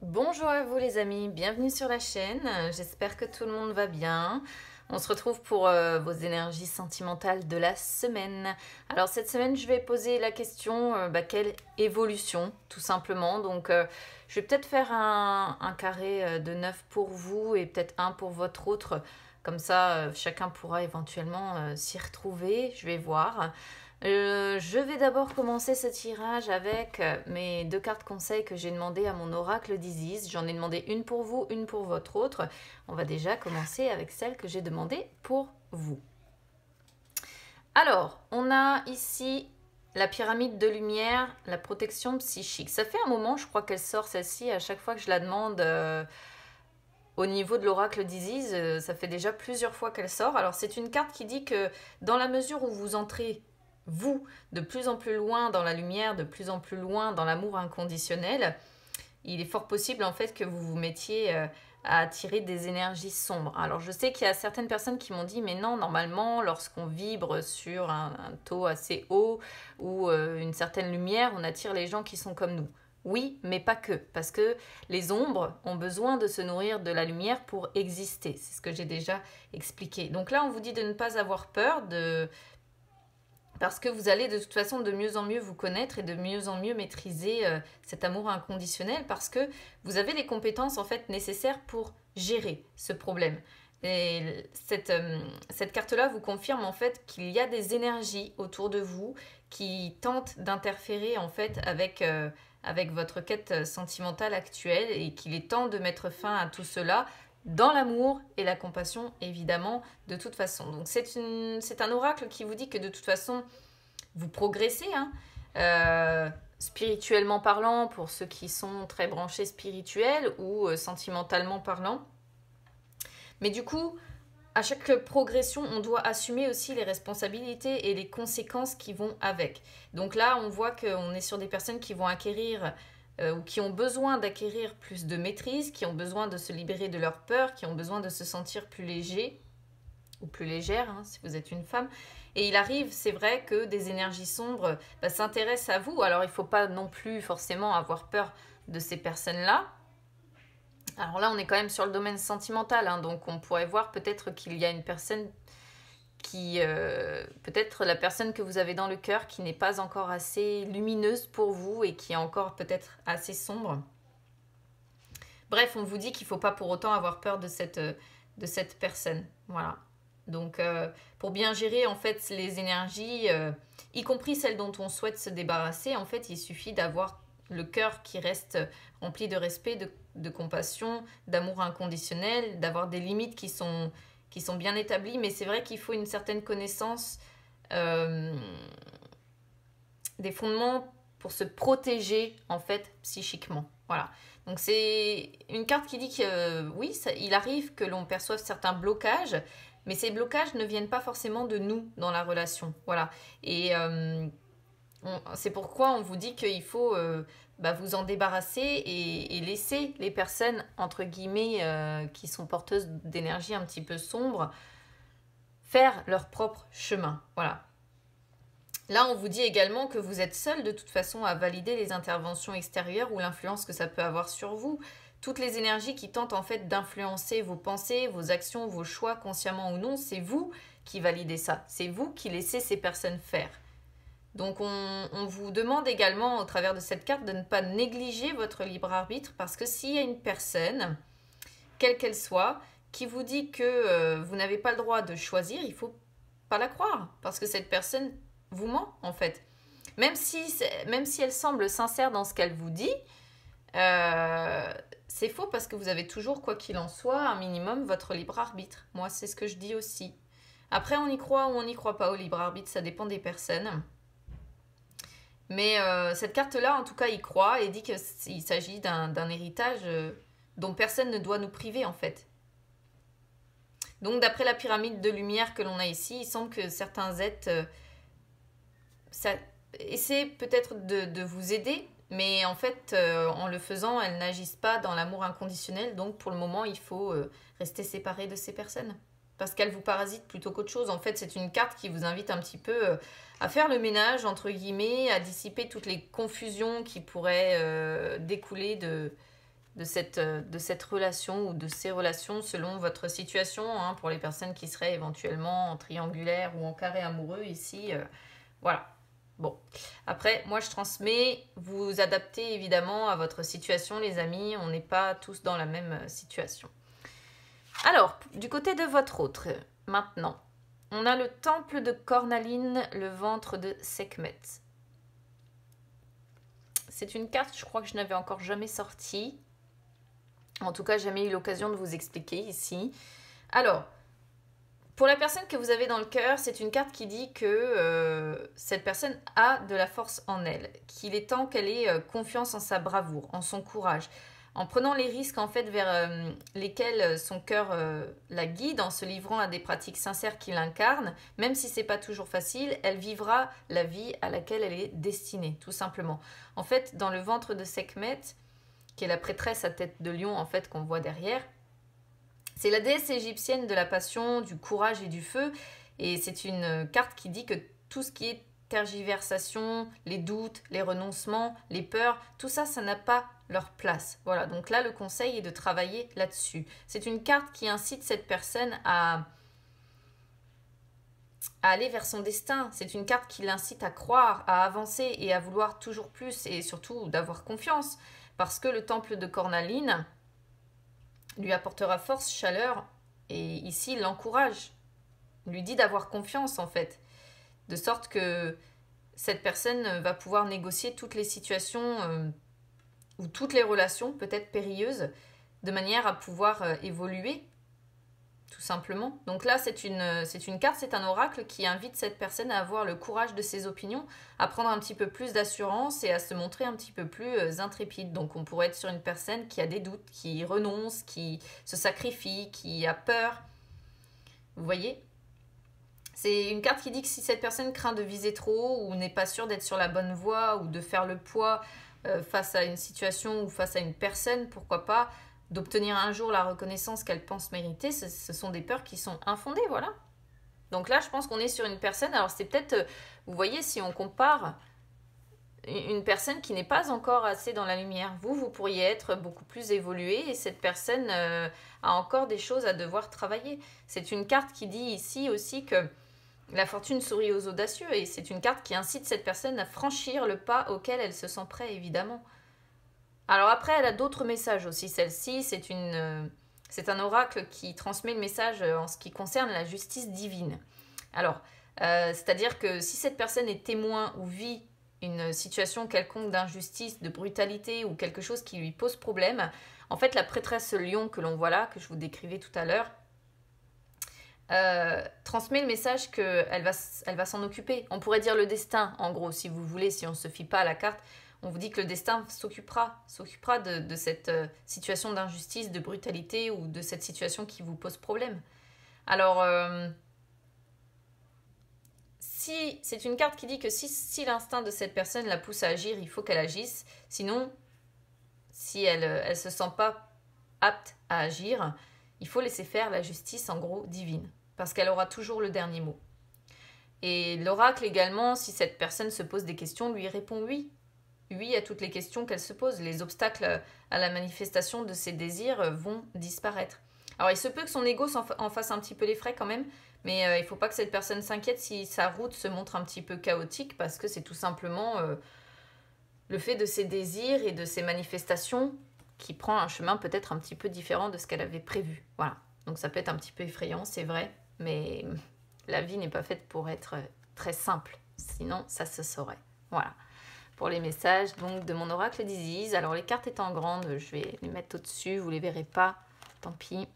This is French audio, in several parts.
Bonjour à vous les amis, bienvenue sur la chaîne, j'espère que tout le monde va bien. On se retrouve pour vos énergies sentimentales de la semaine. Alors cette semaine je vais poser la question, quelle évolution tout simplement. Donc je vais peut-être faire un carré de 9 pour vous et peut-être un pour votre autre. Comme ça chacun pourra éventuellement s'y retrouver, je vais voir. Je vais d'abord commencer ce tirage avec mes deux cartes conseils que j'ai demandé à mon oracle d'Isis. J'en ai demandé une pour vous, une pour votre autre. On va déjà commencer avec celle que j'ai demandée pour vous. Alors, on a ici la pyramide de lumière, la protection psychique. Ça fait un moment, je crois qu'elle sort celle-ci, à chaque fois que je la demande au niveau de l'oracle d'Isis, ça fait déjà plusieurs fois qu'elle sort. Alors c'est une carte qui dit que dans la mesure où vous entrez vous, de plus en plus loin dans la lumière, de plus en plus loin dans l'amour inconditionnel, il est fort possible en fait que vous vous mettiez à attirer des énergies sombres. Alors je sais qu'il y a certaines personnes qui m'ont dit mais non, normalement lorsqu'on vibre sur un taux assez haut ou une certaine lumière, on attire les gens qui sont comme nous. Oui, mais pas que, parce que les ombres ont besoin de se nourrir de la lumière pour exister. C'est ce que j'ai déjà expliqué. Donc là, on vous dit de ne pas avoir peur parce que vous allez de toute façon de mieux en mieux vous connaître et de mieux en mieux maîtriser cet amour inconditionnel parce que vous avez les compétences en fait nécessaires pour gérer ce problème. Et cette carte-là vous confirme en fait qu'il y a des énergies autour de vous qui tentent d'interférer en fait avec votre quête sentimentale actuelle et qu'il est temps de mettre fin à tout cela dans l'amour et la compassion, évidemment, de toute façon. Donc c'est un oracle qui vous dit que de toute façon, vous progressez, hein, spirituellement parlant, pour ceux qui sont très branchés spirituels ou sentimentalement parlant. Mais du coup, à chaque progression, on doit assumer aussi les responsabilités et les conséquences qui vont avec. Donc là, on voit qu'on est sur des personnes qui vont acquérir ou qui ont besoin d'acquérir plus de maîtrise, qui ont besoin de se libérer de leur peur, qui ont besoin de se sentir plus léger ou plus légère, hein, si vous êtes une femme. Et il arrive, c'est vrai, que des énergies sombres s'intéressent à vous. Alors il ne faut pas non plus forcément avoir peur de ces personnes-là. Alors là, on est quand même sur le domaine sentimental, hein, donc on pourrait voir peut-être qu'il y a une personne qui, peut-être la personne que vous avez dans le cœur qui n'est pas encore assez lumineuse pour vous et qui est encore peut-être assez sombre. Bref, on vous dit qu'il ne faut pas pour autant avoir peur de cette personne. Voilà. Donc, pour bien gérer en fait les énergies, y compris celles dont on souhaite se débarrasser, en fait, il suffit d'avoir le cœur qui reste rempli de respect, de compassion, d'amour inconditionnel, d'avoir des limites qui sont bien établies. Mais c'est vrai qu'il faut une certaine connaissance des fondements pour se protéger en fait psychiquement. Voilà. Donc c'est une carte qui dit que oui, il arrive que l'on perçoive certains blocages, mais ces blocages ne viennent pas forcément de nous dans la relation. Voilà. Et c'est pourquoi on vous dit qu'il faut vous en débarrasser et laisser les personnes, entre guillemets, qui sont porteuses d'énergie un petit peu sombre, faire leur propre chemin. Voilà. Là, on vous dit également que vous êtes seul de toute façon à valider les interventions extérieures ou l'influence que ça peut avoir sur vous. Toutes les énergies qui tentent en fait d'influencer vos pensées, vos actions, vos choix, consciemment ou non, c'est vous qui validez ça. C'est vous qui laissez ces personnes faire. Donc on vous demande également au travers de cette carte de ne pas négliger votre libre arbitre parce que s'il y a une personne, quelle qu'elle soit, qui vous dit que vous n'avez pas le droit de choisir, il ne faut pas la croire parce que cette personne vous ment en fait. Même si elle semble sincère dans ce qu'elle vous dit, c'est faux parce que vous avez toujours, quoi qu'il en soit, un minimum votre libre arbitre. Moi, c'est ce que je dis aussi. Après, on y croit ou on n'y croit pas au libre arbitre, ça dépend des personnes. Mais cette carte-là, en tout cas, y croit et dit qu'il s'agit d'un héritage dont personne ne doit nous priver, en fait. Donc, d'après la pyramide de lumière que l'on a ici, il semble que certains êtres essaient peut-être de vous aider, mais en fait, en le faisant, elles n'agissent pas dans l'amour inconditionnel. Donc, pour le moment, il faut rester séparé de ces personnes. Parce qu'elles vous parasitent plutôt qu'autre chose. En fait, c'est une carte qui vous invite un petit peu à faire le ménage, entre guillemets, à dissiper toutes les confusions qui pourraient découler de cette relation ou de ces relations selon votre situation, hein, pour les personnes qui seraient éventuellement en triangulaire ou en carré amoureux ici. Voilà. Bon, après, moi je transmets, vous adaptez évidemment à votre situation, les amis, on n'est pas tous dans la même situation. Alors, du côté de votre autre, maintenant, on a le temple de Cornaline, le ventre de Sekhmet. C'est une carte, je crois que je n'avais encore jamais sortie. En tout cas, jamais eu l'occasion de vous expliquer ici. Alors, pour la personne que vous avez dans le cœur, c'est une carte qui dit que cette personne a de la force en elle, qu'il est temps qu'elle ait confiance en sa bravoure, en son courage. En prenant les risques en fait vers lesquels son cœur la guide, en se livrant à des pratiques sincères qui l'incarnent, même si c'est pas toujours facile, elle vivra la vie à laquelle elle est destinée, tout simplement. En fait, dans le ventre de Sekhmet, qui est la prêtresse à tête de lion en fait qu'on voit derrière, c'est la déesse égyptienne de la passion, du courage et du feu, et c'est une carte qui dit que tout ce qui est tergiversation, les doutes, les renoncements, les peurs, tout ça, ça n'a pas leur place. Voilà, donc là, le conseil est de travailler là-dessus. C'est une carte qui incite cette personne à aller vers son destin. C'est une carte qui l'incite à croire, à avancer et à vouloir toujours plus, et surtout d'avoir confiance, parce que le temple de Cornaline lui apportera force, chaleur, et ici, il l'encourage. Il lui dit d'avoir confiance, en fait, de sorte que cette personne va pouvoir négocier toutes les situations ou toutes les relations peut-être périlleuses de manière à pouvoir évoluer tout simplement. Donc là c'est une carte, c'est un oracle qui invite cette personne à avoir le courage de ses opinions, à prendre un petit peu plus d'assurance et à se montrer un petit peu plus intrépide. Donc on pourrait être sur une personne qui a des doutes, qui renonce, qui se sacrifie, qui a peur. Vous voyez ? C'est une carte qui dit que si cette personne craint de viser trop ou n'est pas sûre d'être sur la bonne voie ou de faire le poids face à une situation ou face à une personne, pourquoi pas, d'obtenir un jour la reconnaissance qu'elle pense mériter, ce sont des peurs qui sont infondées, voilà. Donc là, je pense qu'on est sur une personne, alors c'est peut-être, vous voyez, si on compare une personne qui n'est pas encore assez dans la lumière, vous pourriez être beaucoup plus évolué et cette personne a encore des choses à devoir travailler. C'est une carte qui dit ici aussi que la fortune sourit aux audacieux et c'est une carte qui incite cette personne à franchir le pas auquel elle se sent prête, évidemment. Alors après, elle a d'autres messages aussi. Celle-ci, c'est un oracle qui transmet le message en ce qui concerne la justice divine. Alors, c'est-à-dire que si cette personne est témoin ou vit une situation quelconque d'injustice, de brutalité ou quelque chose qui lui pose problème, en fait, la prêtresse lion que l'on voit là, que je vous décrivais tout à l'heure, transmet le message qu'elle va s'en occuper. On pourrait dire le destin, en gros, si vous voulez, si on ne se fie pas à la carte. On vous dit que le destin s'occupera de cette situation d'injustice, de brutalité ou de cette situation qui vous pose problème. Alors, si c'est une carte qui dit que si l'instinct de cette personne la pousse à agir, il faut qu'elle agisse. Sinon, si elle ne se sent pas apte à agir, il faut laisser faire la justice, en gros, divine. Parce qu'elle aura toujours le dernier mot. Et l'oracle également, si cette personne se pose des questions, lui répond oui. Oui à toutes les questions qu'elle se pose. Les obstacles à la manifestation de ses désirs vont disparaître. Alors il se peut que son ego en fasse un petit peu les frais quand même, mais il ne faut pas que cette personne s'inquiète si sa route se montre un petit peu chaotique, parce que c'est tout simplement le fait de ses désirs et de ses manifestations qui prend un chemin peut-être un petit peu différent de ce qu'elle avait prévu. Voilà. Donc ça peut être un petit peu effrayant, c'est vrai, mais la vie n'est pas faite pour être très simple, sinon ça se saurait. Voilà. Pour les messages donc de mon oracle d'Isis. Alors les cartes étant grandes, je vais les mettre au-dessus, vous ne les verrez pas, tant pis.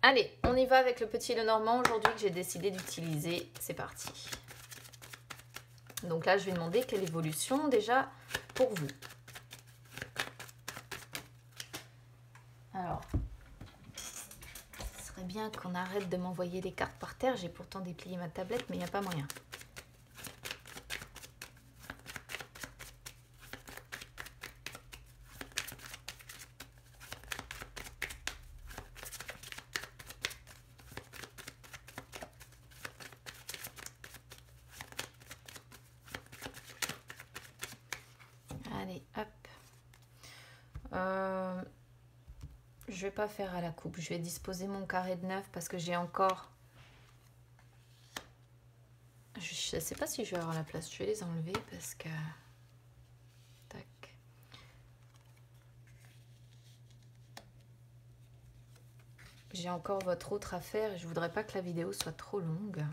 Allez, on y va avec le petit Lenormand aujourd'hui que j'ai décidé d'utiliser. C'est parti. Donc là, je vais demander quelle évolution déjà pour vous. Alors, ce serait bien qu'on arrête de m'envoyer des cartes par terre. J'ai pourtant déplié ma tablette, mais il n'y a pas moyen. Allez, hop. Je vais pas faire à la coupe. Je vais disposer mon carré de 9 parce que j'ai encore... Je ne sais pas si je vais avoir la place. Je vais les enlever parce que... Tac. J'ai encore votre autre affaire et je voudrais pas que la vidéo soit trop longue.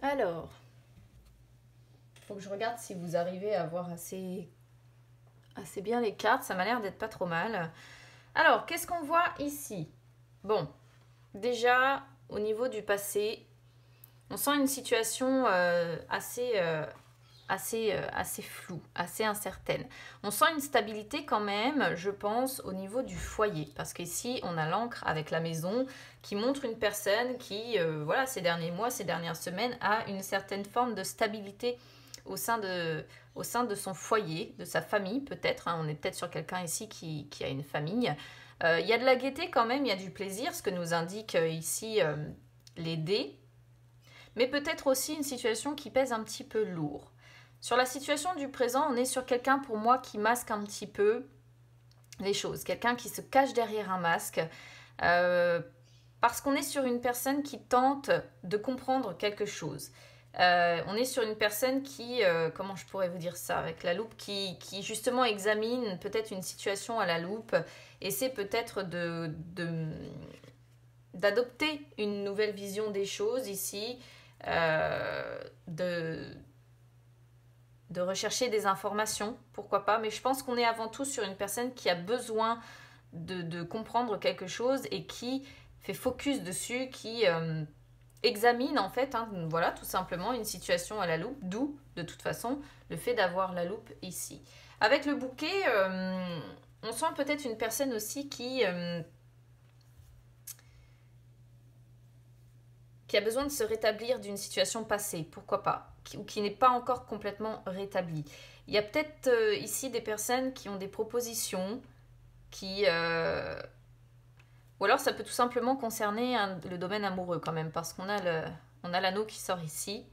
Alors, il faut que je regarde si vous arrivez à voir assez bien les cartes. Ça m'a l'air d'être pas trop mal. Alors, qu'est-ce qu'on voit ici? Bon, déjà, au niveau du passé, on sent une situation assez floue, assez incertaine. On sent une stabilité quand même, je pense, au niveau du foyer. Parce qu'ici, on a l'encre avec la maison qui montre une personne qui, voilà, ces derniers mois, ces dernières semaines, a une certaine forme de stabilité au sein de son foyer, de sa famille peut-être. Hein. On est peut-être sur quelqu'un ici qui a une famille. Il y a de la gaieté quand même, il y a du plaisir, ce que nous indique ici les dés. Mais peut-être aussi une situation qui pèse un petit peu lourd. Sur la situation du présent, on est sur quelqu'un pour moi qui masque un petit peu les choses. Quelqu'un qui se cache derrière un masque. Parce qu'on est sur une personne qui tente de comprendre quelque chose. On est sur une personne qui, comment je pourrais vous dire ça avec la loupe, qui justement examine peut-être une situation à la loupe, essaie peut-être d'adopter une nouvelle vision des choses ici, de rechercher des informations, pourquoi pas, mais je pense qu'on est avant tout sur une personne qui a besoin de comprendre quelque chose et qui fait focus dessus, qui examine en fait, hein, voilà, tout simplement une situation à la loupe, d'où, de toute façon, le fait d'avoir la loupe ici. Avec le bouquet, on sent peut-être une personne aussi qui a besoin de se rétablir d'une situation passée, pourquoi pas, ou qui n'est pas encore complètement rétablie. Il y a peut-être ici des personnes qui ont des propositions, qui... Ou alors ça peut tout simplement concerner le domaine amoureux quand même, parce qu'on a l'anneau qui sort ici.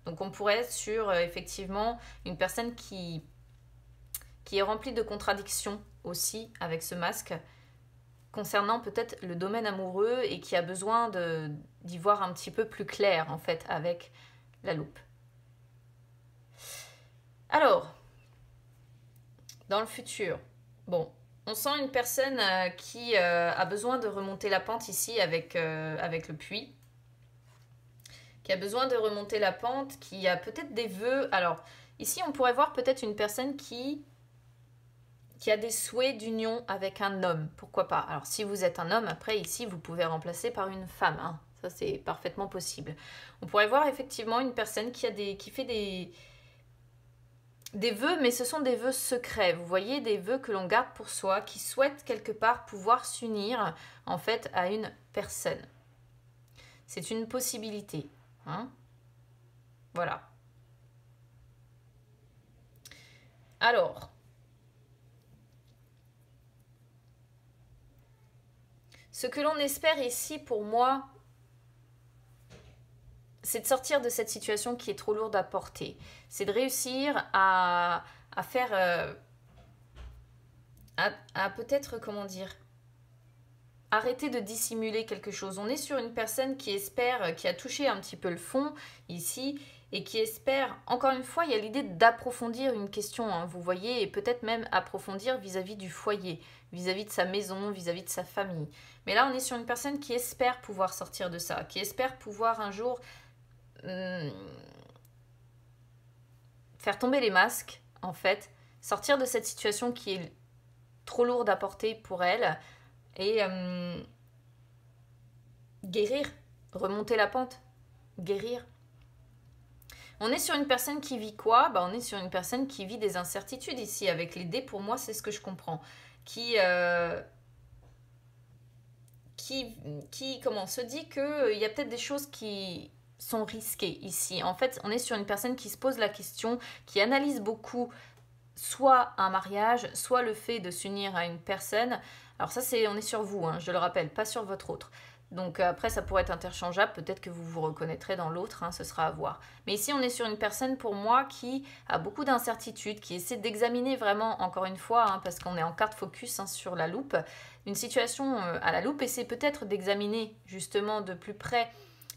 Donc on pourrait être sur effectivement une personne qui est remplie de contradictions aussi avec ce masque, concernant peut-être le domaine amoureux et qui a besoin d'y voir un petit peu plus clair en fait avec la loupe. Alors, dans le futur, bon, on sent une personne qui a besoin de remonter la pente ici avec le puits, qui a besoin de remonter la pente, qui a peut-être des vœux. Alors, ici, on pourrait voir peut-être une personne qui a des souhaits d'union avec un homme, pourquoi pas. Alors, si vous êtes un homme, après, ici, vous pouvez remplacer par une femme, hein. Ça, c'est parfaitement possible. On pourrait voir effectivement une personne qui fait des vœux, mais ce sont des vœux secrets. Vous voyez, des vœux que l'on garde pour soi, qui souhaitent quelque part pouvoir s'unir, en fait, à une personne. C'est une possibilité, hein. Voilà. Alors... Ce que l'on espère ici, pour moi, c'est de sortir de cette situation qui est trop lourde à porter. C'est de réussir à faire... à peut-être, comment dire, arrêter de dissimuler quelque chose. On est sur une personne qui espère, qui a touché un petit peu le fond ici, et qui espère, encore une fois, il y a l'idée d'approfondir une question, hein, vous voyez, et peut-être même approfondir vis-à-vis du foyer, vis-à-vis de sa maison, vis-à-vis de sa famille. Mais là, on est sur une personne qui espère pouvoir sortir de ça, qui espère pouvoir un jour faire tomber les masques, en fait, sortir de cette situation qui est trop lourde à porter pour elle, et guérir, remonter la pente, guérir. On est sur une personne qui vit quoi? On est sur une personne qui vit des incertitudes ici. Avec les dés, pour moi, c'est ce que je comprends. Qui comment, se dit qu'il y a peut-être des choses qui sont risquées ici. En fait, on est sur une personne qui se pose la question, qui analyse beaucoup soit un mariage, soit le fait de s'unir à une personne. Alors ça, on est sur vous, hein, je le rappelle, pas sur votre autre. Donc après, ça pourrait être interchangeable, peut-être que vous vous reconnaîtrez dans l'autre, hein, ce sera à voir. Mais ici, on est sur une personne, pour moi, qui a beaucoup d'incertitudes, qui essaie d'examiner vraiment, encore une fois, hein, parce qu'on est en carte focus, hein, sur la loupe, une situation à la loupe, et c'est peut-être d'examiner justement de plus près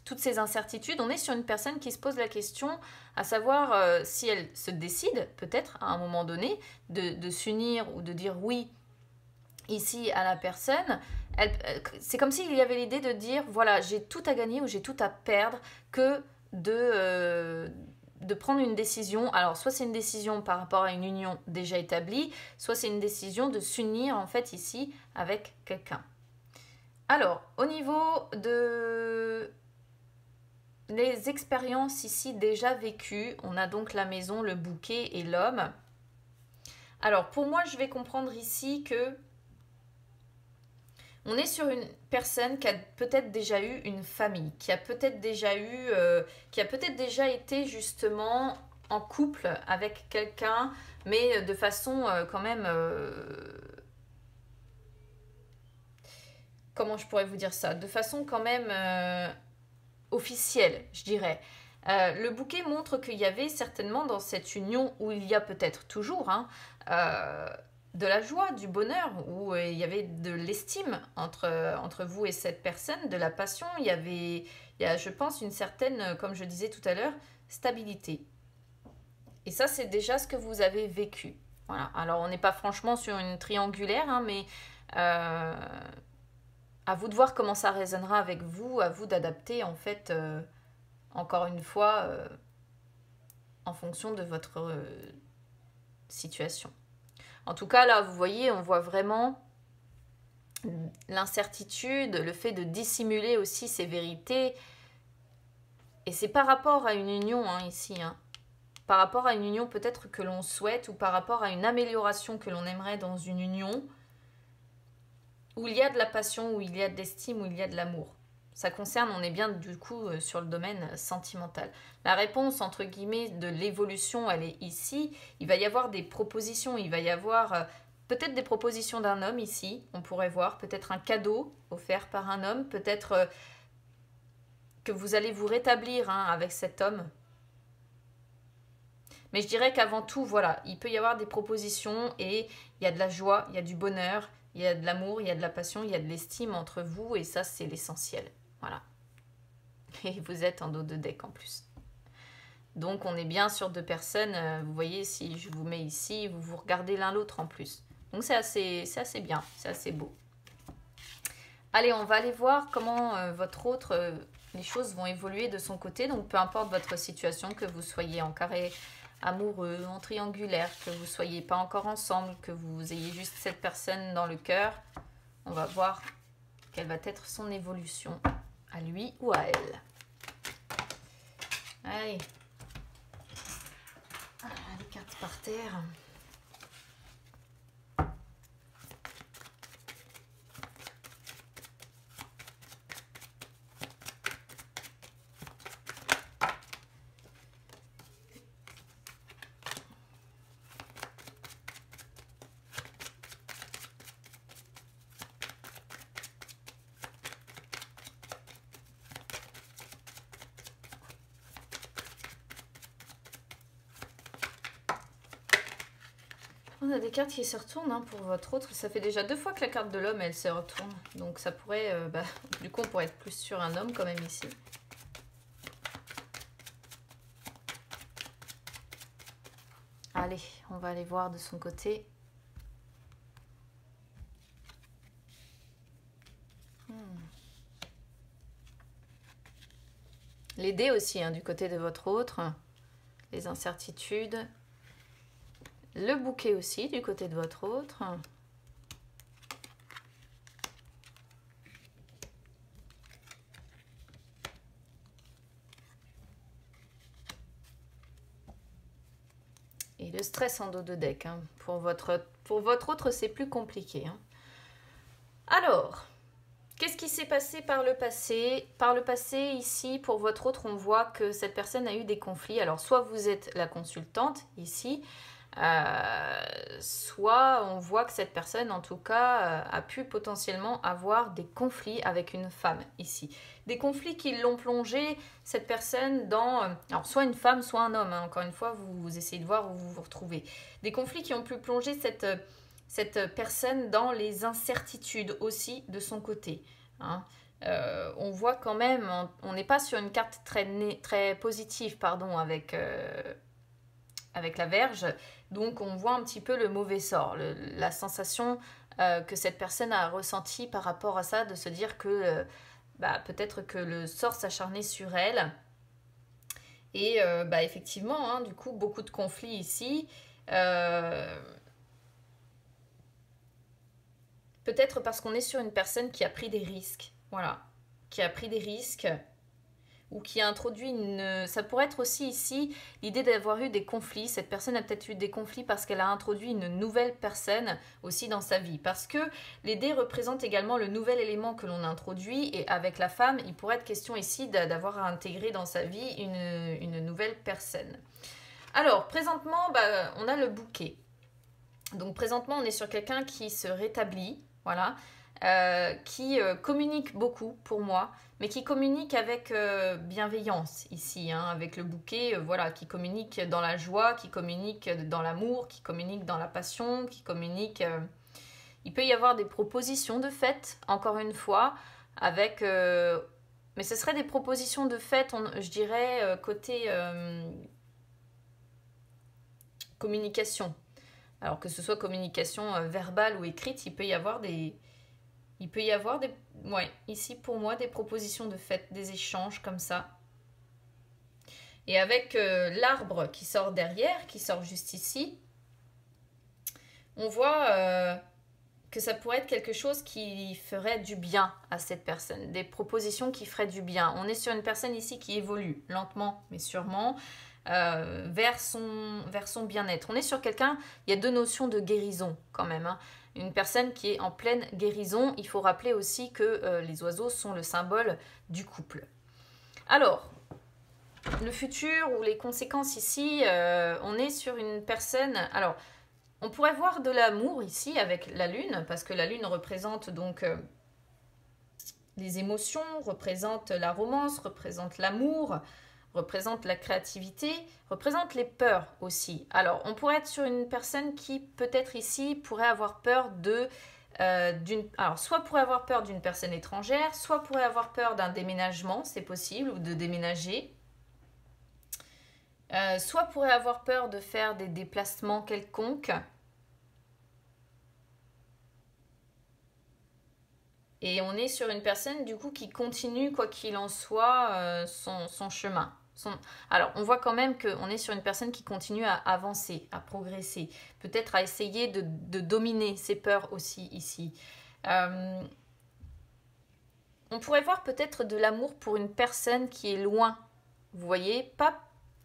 toutes ces incertitudes. On est sur une personne qui se pose la question à savoir si elle se décide, peut-être à un moment donné, de s'unir ou de dire oui ici à la personne. C'est comme s'il y avait l'idée de dire, voilà, j'ai tout à gagner ou j'ai tout à perdre que de prendre une décision. Alors, soit c'est une décision par rapport à une union déjà établie, soit c'est une décision de s'unir, en fait, ici, avec quelqu'un. Alors, au niveau de les expériences ici déjà vécues, on a donc la maison, le bouquet et l'homme. Alors, pour moi, je vais comprendre ici que on est sur une personne qui a peut-être déjà eu une famille, qui a peut-être déjà été justement en couple avec quelqu'un, mais de façon quand même, comment je pourrais vous dire ça, de façon quand même officielle, je dirais. Le bouquet montre qu'il y avait certainement dans cette union, où il y a peut-être toujours, hein, de la joie, du bonheur, où il y avait de l'estime entre vous et cette personne, de la passion, il y a, je pense, une certaine, comme je disais tout à l'heure, stabilité. Et ça, c'est déjà ce que vous avez vécu. Voilà. Alors, on n'est pas franchement sur une triangulaire, hein, mais à vous de voir comment ça résonnera avec vous, à vous d'adapter, en fait, encore une fois, en fonction de votre situation. En tout cas, là, vous voyez, on voit vraiment l'incertitude, le fait de dissimuler aussi ses vérités. Et c'est par rapport à une union, hein, ici. Hein. Par rapport à une union peut-être que l'on souhaite, ou par rapport à une amélioration que l'on aimerait dans une union, où il y a de la passion, où il y a de l'estime, où il y a de l'amour. Ça concerne, on est bien du coup sur le domaine sentimental. La réponse, entre guillemets, de l'évolution, elle est ici. Il va y avoir des propositions, il va y avoir peut-être des propositions d'un homme ici, on pourrait voir, peut-être un cadeau offert par un homme, peut-être que vous allez vous rétablir, hein, avec cet homme. Mais je dirais qu'avant tout, voilà, il peut y avoir des propositions et il y a de la joie, il y a du bonheur, il y a de l'amour, il y a de la passion, il y a de l'estime entre vous et ça, c'est l'essentiel. Voilà. Et vous êtes en dos de deck en plus. Donc on est bien sur deux personnes. Vous voyez, si je vous mets ici, vous vous regardez l'un l'autre en plus. Donc c'est assez bien, c'est assez beau. Allez, on va aller voir comment votre autre, les choses vont évoluer de son côté. Donc peu importe votre situation, que vous soyez en carré amoureux, en triangulaire, que vous ne soyez pas encore ensemble, que vous ayez juste cette personne dans le cœur, on va voir quelle va être son évolution. À lui ou à elle. Allez. Ah, les cartes par terre. On a des cartes qui se retournent, hein, pour votre autre. Ça fait déjà 2 fois que la carte de l'homme, elle se retourne. Donc ça pourrait... du coup, on pourrait être plus sur un homme quand même ici. Allez, on va aller voir de son côté. Les dés aussi, hein, du côté de votre autre. Les incertitudes. Le bouquet aussi, du côté de votre autre. Et le stress en dos de deck. Hein. Pour votre autre, c'est plus compliqué. Hein. Alors, qu'est-ce qui s'est passé par le passé? Par le passé, ici, pour votre autre, on voit que cette personne a eu des conflits. Alors, soit vous êtes la consultante, ici, soit on voit que cette personne, en tout cas, a pu potentiellement avoir des conflits avec une femme ici. Des conflits qui l'ont plongé, cette personne, dans... alors, soit une femme, soit un homme. Hein. Encore une fois, vous essayez de voir où vous vous retrouvez. Des conflits qui ont pu plonger cette personne dans les incertitudes aussi de son côté. Hein. On voit quand même, on n'est pas sur une carte très positive, pardon, avec la Vierge. Donc on voit un petit peu le mauvais sort, la sensation que cette personne a ressentie par rapport à ça, de se dire que peut-être que le sort s'acharnait sur elle. Et effectivement, hein, du coup, beaucoup de conflits ici. Peut-être parce qu'on est sur une personne qui a pris des risques. Voilà. Qui a pris des risques. Ou qui a introduit une... Ça pourrait être aussi ici l'idée d'avoir eu des conflits. Cette personne a peut-être eu des conflits parce qu'elle a introduit une nouvelle personne aussi dans sa vie. Parce que les dés représentent également le nouvel élément que l'on introduit. Et avec la femme, il pourrait être question ici d'avoir à intégrer dans sa vie une nouvelle personne. Alors, présentement, on a le bouquet. Donc, présentement, on est sur quelqu'un qui se rétablit. Voilà. Qui communique beaucoup pour moi, mais qui communique avec bienveillance ici, hein, avec le bouquet, voilà, qui communique dans la joie, qui communique dans l'amour, qui communique dans la passion, qui communique... Il peut y avoir des propositions de fête, encore une fois, avec... mais ce serait des propositions de fête, je dirais, côté communication. Alors que ce soit communication verbale ou écrite, il peut y avoir des... Ouais, ici pour moi, des propositions de fête, des échanges comme ça. Et avec l'arbre qui sort derrière, qui sort juste ici, on voit que ça pourrait être quelque chose qui ferait du bien à cette personne. Des propositions qui feraient du bien. On est sur une personne ici qui évolue lentement, mais sûrement, vers son bien-être. On est sur quelqu'un, il y a deux notions de guérison quand même, hein. Une personne qui est en pleine guérison. Il faut rappeler aussi que les oiseaux sont le symbole du couple. Alors, le futur ou les conséquences ici, on est sur une personne... Alors, on pourrait voir de l'amour ici avec la lune, parce que la lune représente donc les émotions, représente la romance, représente l'amour, représente la créativité, représente les peurs aussi. Alors, on pourrait être sur une personne qui, peut-être ici, pourrait avoir peur alors, soit pourrait avoir peur d'une personne étrangère, soit pourrait avoir peur d'un déménagement, c'est possible, ou de déménager. Soit pourrait avoir peur de faire des déplacements quelconques. Et on est sur une personne, du coup, qui continue, quoi qu'il en soit, son chemin. Alors, on voit quand même qu'on est sur une personne qui continue à avancer, à progresser. Peut-être à essayer de dominer ses peurs aussi ici. On pourrait voir peut-être de l'amour pour une personne qui est loin. Vous voyez,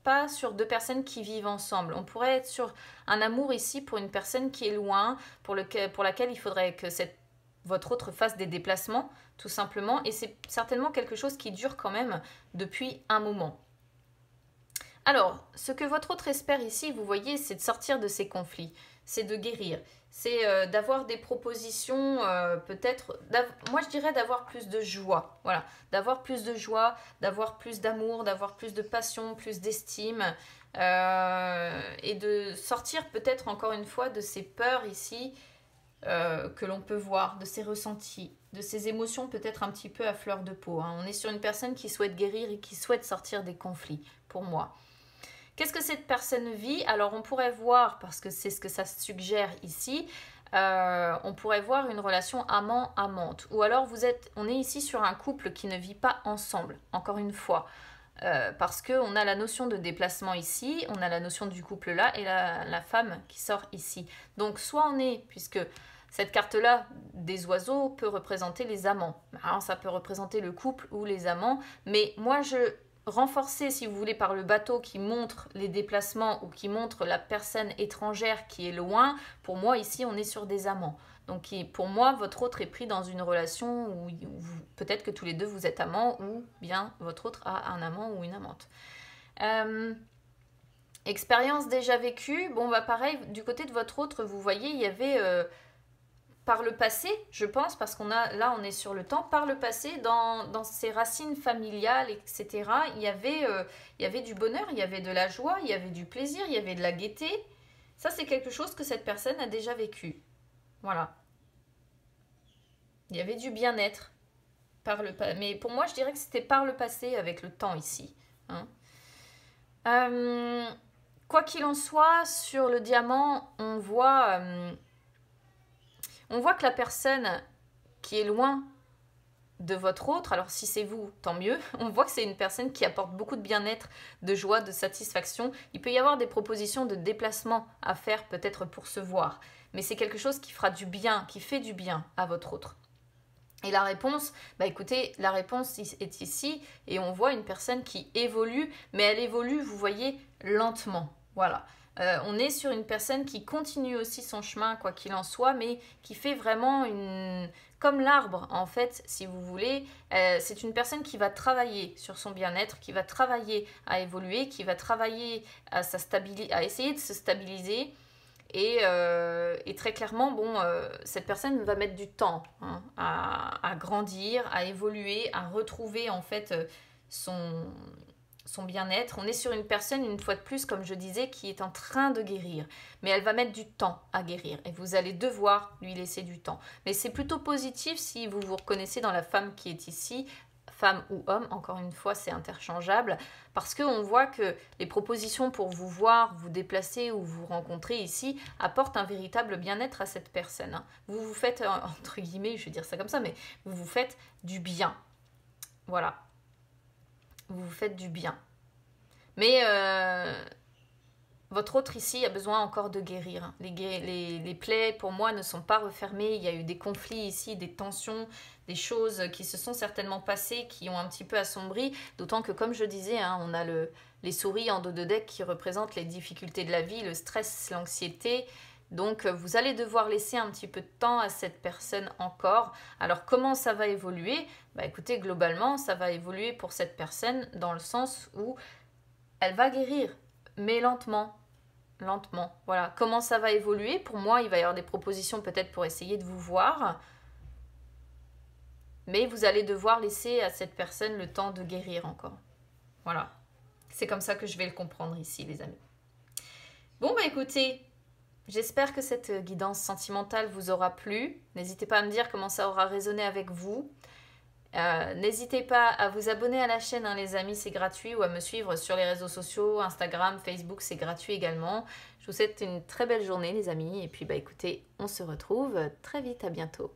pas sur deux personnes qui vivent ensemble. On pourrait être sur un amour ici pour une personne qui est loin, pour laquelle il faudrait que votre autre fasse des déplacements, tout simplement. Et c'est certainement quelque chose qui dure quand même depuis un moment. Alors, ce que votre autre espère ici, vous voyez, c'est de sortir de ces conflits, c'est de guérir, c'est d'avoir des propositions, peut-être, moi je dirais d'avoir plus de joie, voilà, d'avoir plus de joie, d'avoir plus d'amour, d'avoir plus de passion, plus d'estime, et de sortir peut-être encore une fois de ces peurs ici que l'on peut voir, de ces ressentis, de ces émotions peut-être un petit peu à fleur de peau. Hein. On est sur une personne qui souhaite guérir et qui souhaite sortir des conflits, pour moi. Qu'est-ce que cette personne vit? Alors on pourrait voir, parce que c'est ce que ça suggère ici, on pourrait voir une relation amant-amante. Ou alors on est ici sur un couple qui ne vit pas ensemble, encore une fois. Parce qu'on a la notion de déplacement ici, on a la notion du couple là et la femme qui sort ici. Donc soit on est, puisque cette carte-là des oiseaux peut représenter les amants. Alors ça peut représenter le couple ou les amants, mais moi je renforcer, si vous voulez, par le bateau qui montre les déplacements ou qui montre la personne étrangère qui est loin. Pour moi, ici, on est sur des amants. Donc, pour moi, votre autre est pris dans une relation où peut-être que tous les deux, vous êtes amants ou bien votre autre a un amant ou une amante. Expérience déjà vécue. Bon, bah pareil, du côté de votre autre, vous voyez, il y avait par le passé, je pense, parce là, on est sur le temps, par le passé, dans ses racines familiales, etc., il y avait du bonheur, il y avait de la joie, il y avait du plaisir, il y avait de la gaieté. Ça, c'est quelque chose que cette personne a déjà vécu. Voilà. Il y avait du bien-être. Mais pour moi, je dirais que c'était par le passé avec le temps ici. Hein. Quoi qu'il en soit, sur le diamant, on voit que la personne qui est loin de votre autre, alors si c'est vous, tant mieux, on voit que c'est une personne qui apporte beaucoup de bien-être, de joie, de satisfaction. Il peut y avoir des propositions de déplacement à faire peut-être pour se voir, mais c'est quelque chose qui fera du bien, qui fait du bien à votre autre. Et la réponse, bah écoutez, la réponse est ici et on voit une personne qui évolue, mais elle évolue, vous voyez, lentement. Voilà. On est sur une personne qui continue aussi son chemin, quoi qu'il en soit, mais qui fait vraiment comme l'arbre, en fait, si vous voulez. C'est une personne qui va travailler sur son bien-être, qui va travailler à évoluer, qui va travailler à essayer de se stabiliser. Et très clairement, bon, cette personne va mettre du temps hein, à grandir, à évoluer, à retrouver en fait son bien-être. On est sur une personne, une fois de plus, comme je disais, qui est en train de guérir. Mais elle va mettre du temps à guérir. Et vous allez devoir lui laisser du temps. Mais c'est plutôt positif si vous vous reconnaissez dans la femme qui est ici, femme ou homme, encore une fois, c'est interchangeable, parce qu'on voit que les propositions pour vous voir, vous déplacer ou vous rencontrer ici apportent un véritable bien-être à cette personne. Hein. Vous vous faites, entre guillemets, je vais dire ça comme ça, mais vous vous faites du bien. Voilà. Vous vous faites du bien. Mais votre autre ici a besoin encore de guérir. Les plaies, pour moi, ne sont pas refermées. Il y a eu des conflits ici, des tensions, des choses qui se sont certainement passées, qui ont un petit peu assombri. D'autant que, comme je disais, hein, on a les souris en dos de deck qui représentent les difficultés de la vie, le stress, l'anxiété. Donc, vous allez devoir laisser un petit peu de temps à cette personne encore. Alors, comment ça va évoluer ? Bah, écoutez, globalement, ça va évoluer pour cette personne dans le sens où elle va guérir, mais lentement. Lentement, voilà. Comment ça va évoluer? Pour moi, il va y avoir des propositions peut-être pour essayer de vous voir. Mais vous allez devoir laisser à cette personne le temps de guérir encore. Voilà. C'est comme ça que je vais le comprendre ici, les amis. Bon, bah écoutez, j'espère que cette guidance sentimentale vous aura plu. N'hésitez pas à me dire comment ça aura résonné avec vous. N'hésitez pas à vous abonner à la chaîne, hein, les amis, c'est gratuit, ou à me suivre sur les réseaux sociaux, Instagram, Facebook, c'est gratuit également. Je vous souhaite une très belle journée, les amis, et puis bah écoutez, on se retrouve très vite, à bientôt.